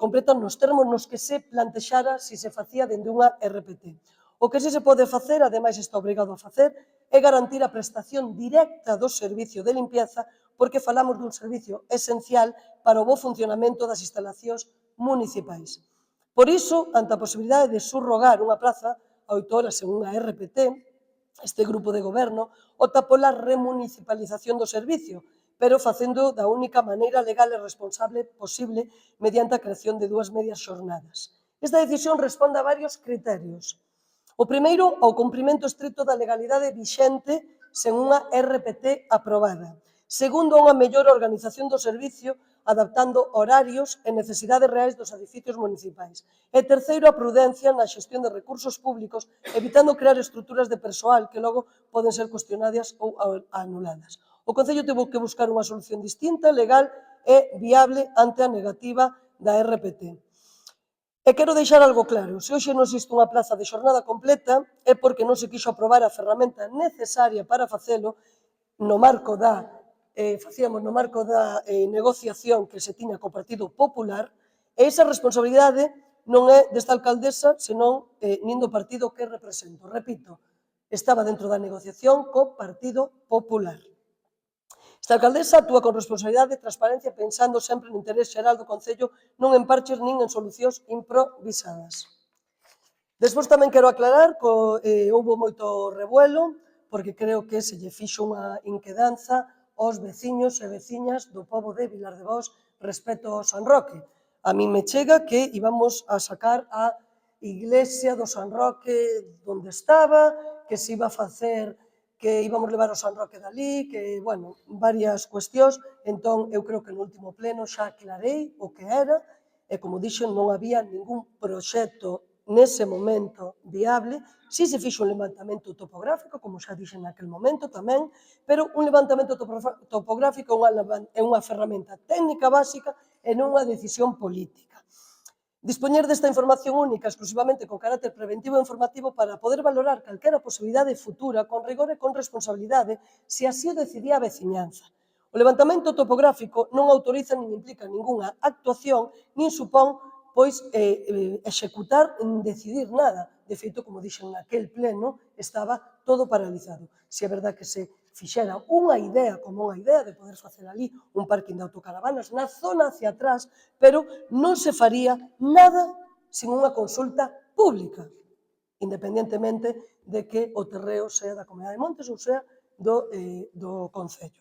completa nos termos nos que se plantexara se se facía dende unha RPT. O que se pode facer, ademais está obrigado a facer, é garantir a prestación directa do servicio de limpieza porque falamos dun servicio esencial para o bo funcionamento das instalacións municipais. Por iso, ante a posibilidade de subrogar unha praza a 8 horas en unha RPT, este grupo de goberno opta pola remunicipalización do servicio, pero facendo da única maneira legal e responsable posible mediante a creación de dúas medias xornadas. Esta decisión responde a varios criterios. O primeiro, ao cumprimento estricto da legalidade vixente sen unha RPT aprobada. Segundo, a unha mellor organización do servicio adaptando horarios e necesidades reais dos edificios municipais. E terceiro, a prudencia na xestión de recursos públicos, evitando crear estruturas de persoal que logo poden ser cuestionadas ou anuladas. O Concello teve que buscar unha solución distinta, legal e viable ante a negativa da RPT. E quero deixar algo claro, se hoxe non existe unha plaza de xornada completa é porque non se quixo aprobar a ferramenta necesaria para facelo no marco da negociación que se tiña co Partido Popular, e esa responsabilidade non é desta alcaldesa, senón nin do partido que represento. Repito, estaba dentro da negociación co Partido Popular. Esta alcaldesa actúa con responsabilidade e transparencia pensando sempre no interés xeral do Concello, non en parches nin en solucións improvisadas. Despois tamén quero aclarar que houve moito revuelo, porque creo que se lle fixo unha inquedanza aos veciños e veciñas do pobo de Vilar de Bós respecto ao San Roque. A mí me chega que íbamos a sacar a iglesia do San Roque onde estaba, que se iba a facer, que íbamos levar o San Roque dali, que, bueno, varias cuestións. Entón, eu creo que no último pleno xa aclarei o que era, e, como dixen, non había ningún proxecto nese momento viable. Si se fixo un levantamento topográfico, como xa dixen naquel momento tamén, pero un levantamento topográfico é unha ferramenta técnica básica e non unha decisión política. Dispoñer desta información única exclusivamente con carácter preventivo e informativo para poder valorar calquera posibilidade futura con rigor e con responsabilidade se así o decidía a veciñanza. O levantamento topográfico non autoriza nin implica ningunha actuación, nin supón executar, decidir nada. De feito, como dixen naquel pleno, estaba todo paralizado. Se é verdade que se fixera unha idea, como unha idea de poder facer ali un parking de autocaravanas na zona hacia atrás, pero non se faría nada sin unha consulta pública, independentemente de que o terreo sea da Comunidade de Montes ou sea do Concello.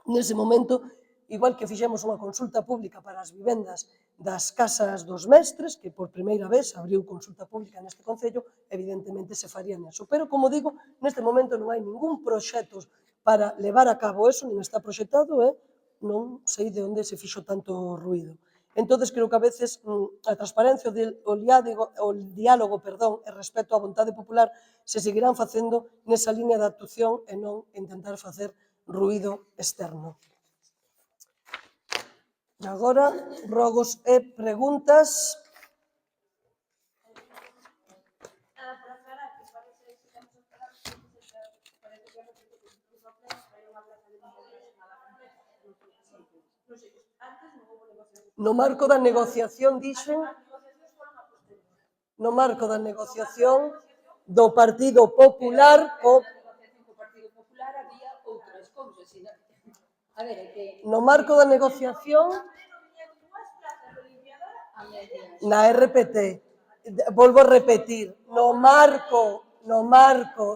Nese momento, igual que fixemos unha consulta pública para as vivendas das casas dos mestres, que por primeira vez abriu consulta pública neste Concello, evidentemente se faría neso. Pero, como digo, neste momento non hai ningún proxecto para levar a cabo eso, nin está proxectado, e non sei de onde se fixo tanto ruído. Entón, creo que a veces a transparencia, o diálogo e respecto á vontade popular se seguirán facendo nesa línea de actuación e non intentar facer ruído externo. E agora, rogos e preguntas. Para aclarar, que parece que estamos a falar, parece que incluso a prensa hai unha plaza de limpieza nada completa. Non sei, antes non houve negociación. No marco da negociación, dixen, As negociacións foron a posterior. no marco da negociación do Partido Popular Na negociación co Partido Popular había outras cousas. A ver, é que... no marco da negociación na RPT. Volvo a repetir, no marco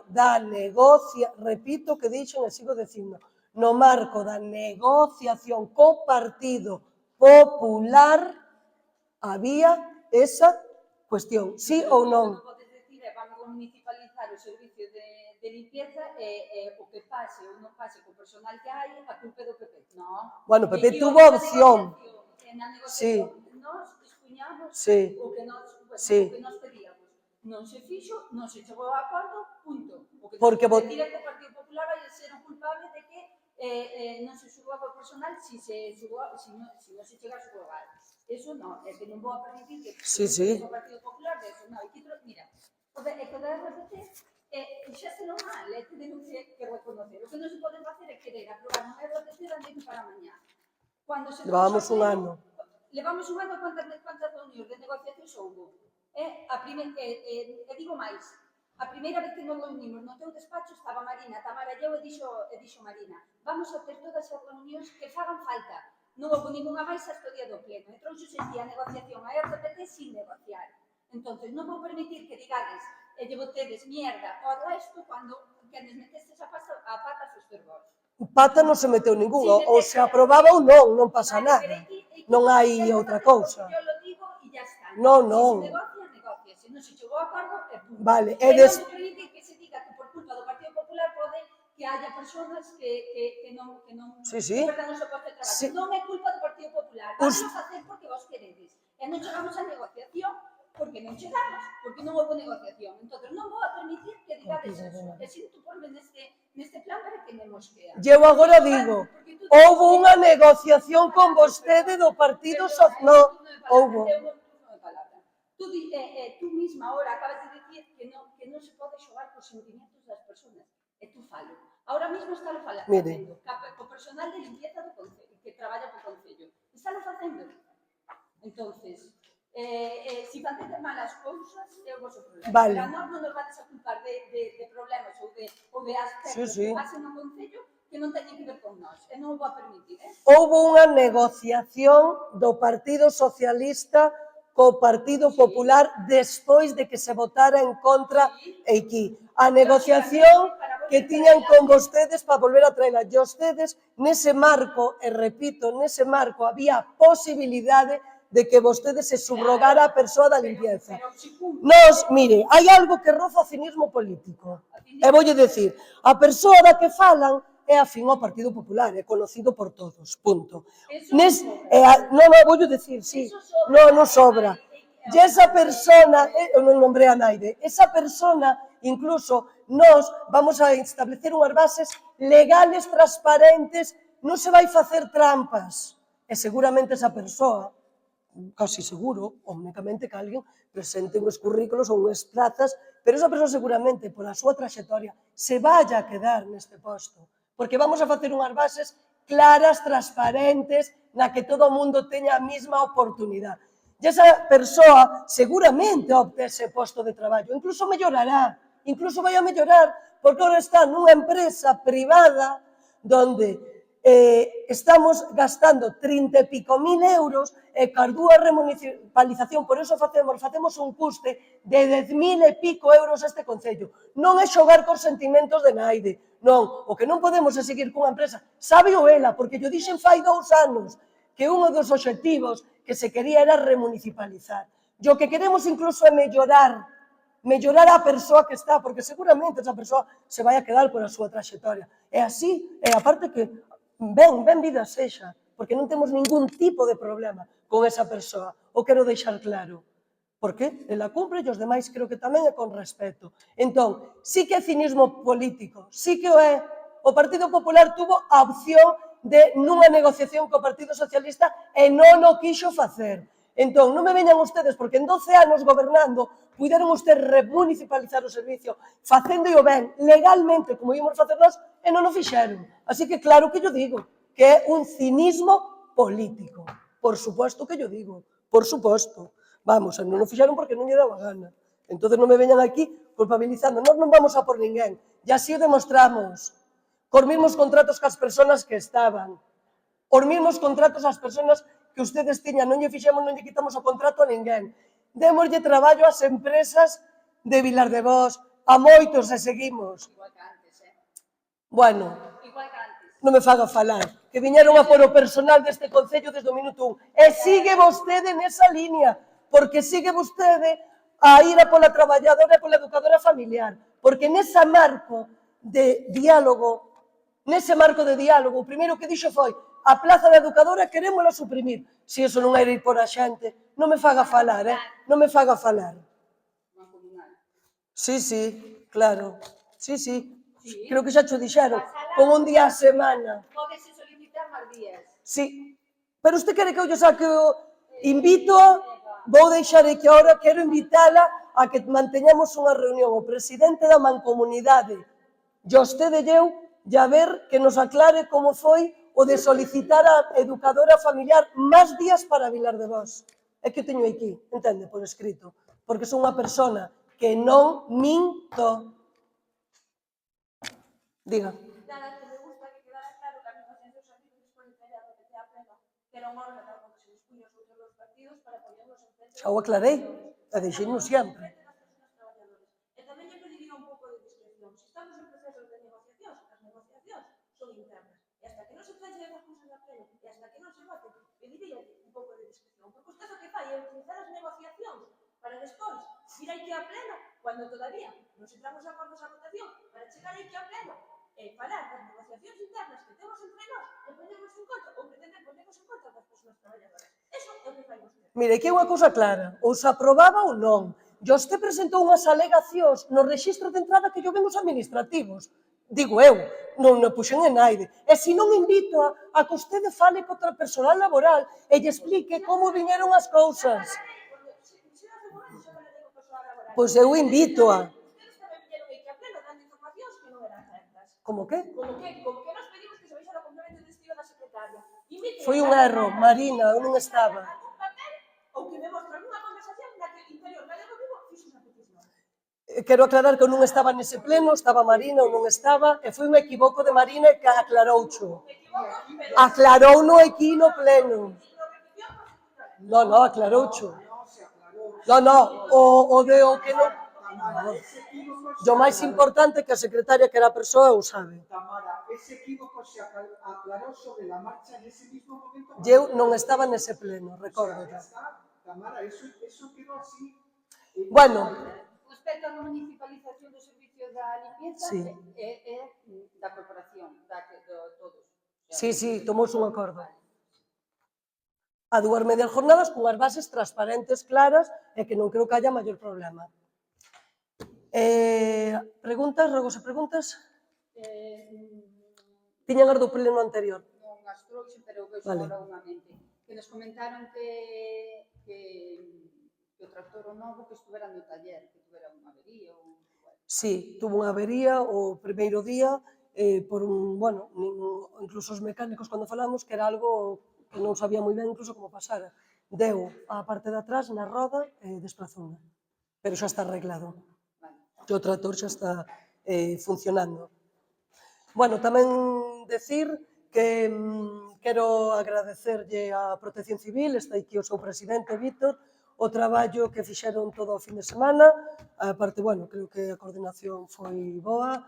da negociación, repito que dixen e sigo dicindo, no marco da negociación co Partido Popular había esa cuestión, sí ou non? O que podes decir é vamos a municipalizar o servicio de limpieza e o que pase ou non pase co personal que hai, a culpa do PP. Non. Bueno, PP tuvo opción. na negociación nos expuñamos Sí. o que nos, Sí. o que nos pedíamos. Non se fixo, non se chegou a acordo, punto. O que Porque nos decir é que o Partido Popular vai ser o culpable de que non se xulgaba o personal si non se chega a xulgar. Eso non, é que non vou a permitir que Sí, sí. o Partido Popular de eso, non, mira, o de RPC xa se non mal, é que temos que reconocer. O que non se pode facer é querer aprobar un RPC de antes para mañá. Cuando se Llevábamos un ano. Levamos un ano, cuántas reunións de negociacións houve? Digo máis, a primeira vez que nos reunimos no teu despacho estaba Marina, Tamara e eu e dixo Marina, vamos a ter todas as reunións que fagan falta. Non houve ninguna máis hasta o día do pleno. E trouxo ese día a negociación a RPT sin negociar. Entonces, non vou permitir que digades e lle botedes mierda ao resto cando quenes metestes a pata fostes vos. Pata non se meteu ningún, ou se aprobaba ou non pasa nada. Non hai outra cousa. Yo lo digo e ya está. Non, Si se non. negocia. Se non se chegou a acordo, é punto. Vale, E non vou permitir que se diga que por culpa do Partido Popular pode que haya personas que non Sí, sí. perdan o seu posto de traballo. Sí. Non é culpa do Partido Popular. Vamos a facer porque vos queredes. E non chegamos a negociación porque non chegamos, porque non houve negociación. Entón, non vou a permitir que digades eso. E sinto porme neste plan para que non nos queda. Eu agora digo, houve unha negociación con vostede do Partido Social... Non, houve. Tú misma ahora acabas de decir que non se pode xogar cos sentimentos das persoas. E tú falo. Ahora mismo está lo falando. Mire. Co personal de limpieza do Concello, que traballa po Concello. Está lo facendo. Entonces, si facedes malas cousas, é o vosso problema. Vale. Pero a nós non nos vades a culpar de problemas ou de aspectos Sí, sí. que pasen no Concello que non teñen que ver con nós. E non o vou a permitir, Houve unha negociación do Partido Socialista co Partido Popular despois de que se votara en contra aquí. A negociación que tiñan con vostedes para volver a traela. E vostedes, nese marco, e repito, nese marco había posibilidade de que vostedes se subrogara a persoa da limpieza. Nos, mire, hai algo que roza o cinismo político. E voulle decir, a persoa da que falan é afín ao Partido Popular, é conocido por todos, punto. Non, voulle decir, sí, non sobra. E esa persona, eu non nombrei a naide, esa persona, incluso, nós vamos a establecer unhas bases legales, transparentes, non se vai facer trampas. E seguramente esa persoa, casi seguro, únicamente que alguén presente uns currículos ou unhas plazas, pero esa persoa seguramente, pola súa traxectoria, se vaya a quedar neste posto. Porque vamos a facer unhas bases claras, transparentes, na que todo o mundo teña a mesma oportunidade. E esa persoa seguramente opte ese posto de traballo, incluso mellorará, incluso vai a mellorar, porque ahora está nunha empresa privada donde estamos gastando 30 e pico mil euros e ca dúa remunicipalización, por eso facemos un custe de 10.000 e pico euros a este Concello. Non é xogar cos sentimentos de naide, non, o que non podemos é seguir cunha empresa, sabe o ela, porque yo dixen fai 2 anos que un dos obxectivos que se quería era remunicipalizar. E o que queremos incluso é mellorar a persoa que está, porque seguramente esa persoa se vai a quedar por a súa traxectoria. É así, e aparte que ben vida sexa, porque non temos ningún tipo de problema con esa persoa, o quero deixar claro. Porque ela cumpre e os demais creo que tamén é con respeto. Entón, sí que é cinismo político, sí que o é. O Partido Popular tuvo a opción de nunha negociación co Partido Socialista e non o quixo facer. Entón, non me veñan ustedes, porque en 12 anos gobernando, puderon ustedes remunicipalizar o servicio, facendo o ben legalmente, como íamos facer nós, e non o fixeron. Así que claro que yo digo, que é un cinismo político. Por suposto que yo digo, por suposto. Vamos, non o fixeron porque non lle daba gana. Entón non me veñan aquí culpabilizando. Nós non vamos a por ninguén. E así o demostramos. Cos mesmos contratos que as persoas que estaban. Os mesmos contratos ás persoas que ustedes tiñan. Non lle fixemos, non lle quitamos o contrato a ninguén. Démoslle traballo ás empresas de Vilardevós, a moitos e seguimos. Igual que antes, Bueno, igual que antes. non me faga falar, que viñeron a por o personal deste Concello desde o minuto 1. E sigue vostede nesa línea, porque sigue vostede a ir a pola traballadora e pola educadora familiar, porque nesa marco de diálogo Nese marco de diálogo, o primeiro que dixo foi a plaza da educadora querémola suprimir. Se iso non era ir por a xente, non me faga falar, non me faga falar. Sí, claro. Sí. Creo que xa cho dixeron, con un día a semana. Pódese solicitar máis días. Sí, pero usted quere que eu lle saque o... Invito, vou deixar que ahora quero invitala a que manteñamos unha reunión o presidente da Mancomunidade e vostede eu e a ver que nos aclare como foi o de solicitar a educadora familiar máis días para Vilar de Vós. É que teño aquí, entende, por escrito, porque son unha persona que non minto. Diga. Nada, que me gusta que quedara claro que a negociación dos servicios despois de a competencia plena, que era un órgano que se dispuña sobre os partidos para poñernos en frente. Xa o aclarei, e deixeino sempre. E tamén lle pediría un pouco de discreción. Se estamos en procesos de negociacións, as negociacións son internas. E hasta que non se traxe esas cousas a pleno, e hasta que non se vote, pediría un pouco de discreción. Porque usted o que fai é utilizar as negociacións para despois ir aquí a pleno, cando todavía non se tramos acordos a votación, para chegar aquí a pleno e falar das negociacións internas que temos entre nós e ponernos en contra, ou pretender ponernos en contra das persoas traballadoras. Eso é o que fai vostede. Mire, que é unha cousa clara, ou se aprobaba ou non. E vostede presentou unhas alegacións no rexistro de entrada que yo ven os administrativos. Digo eu, non me puxen en aire. E se non invito a que vostede fale contra o personal laboral e lle explique como viñeron as cousas. Pois eu invito a... Ustedes tamén viñeron aquí a pleno dando informacións que non eran certas. Como que? Como que nos pedimos que se baixara o complemento de destino da secretaria. Foi un erro, Marina, eu non estaba. Algún papel ou que me mostre algunha conversación na que Interior Galego Vivo fixo esa petición. Quero aclarar que eu non estaba nese pleno, estaba Marina ou non estaba, e foi un equivoco de Marina que aclaroucho. Me equivoco, pero Aclarouno aquí no pleno. lo repitió por su culpa. No, aclaroucho. No, se aclaró. No, o de o que non... Tamara, ese equívoco O máis importante que a secretaria, que era a persoa, o sabe. Tamara, ese equívoco se aclaró sobre la marcha en ese mismo momento. Eu non estaba nese pleno, recordo. Ya está, Tamara, eso quedó así. Bueno, Respecto á municipalización do servicio da limpieza, Sí. é da corporación, todos. sí, tomouse un acordo. A 2 jornadas cunhas bases transparentes, claras, e que non creo que haya maior problema. Preguntas, rogos e preguntas? Tiñan as do pleno anterior. Non as trouxen, pero vexo Vale. agora unha mente. Que nos comentaron que o tractor novo que estuvera no taller, que tuvera unha avería ou... Sí, tuvo unha avería o primeiro día, por incluso os mecánicos cando falamos, que era algo que non sabía moi ben incluso como pasara. Deu a parte de atrás na roda e desplazouna. Pero xa está arreglado. E o tractor xa está funcionando. Bueno, tamén decir que quero agradecerlle á Protección Civil, está aquí o seu presidente, Víctor, o traballo que fixeron todo o fin de semana, a parte, creo que a coordinación foi boa,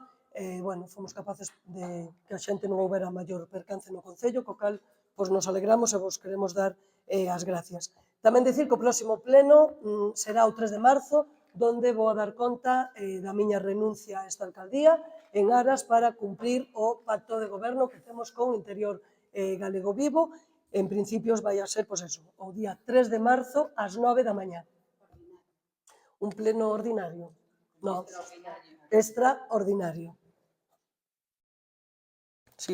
fomos capaces de que a xente non houbera maior percance no Concello, co cal nos alegramos e vos queremos dar as gracias. Tamén dicir que o próximo pleno será o 3 de marzo, donde vou a dar conta da miña renuncia a esta alcaldía en aras para cumprir o pacto de goberno que temos con Interior Galego Vivo. En principio vai a ser, o día 3 de marzo ás 9 da mañá. Un pleno ordinario? No, extraordinario.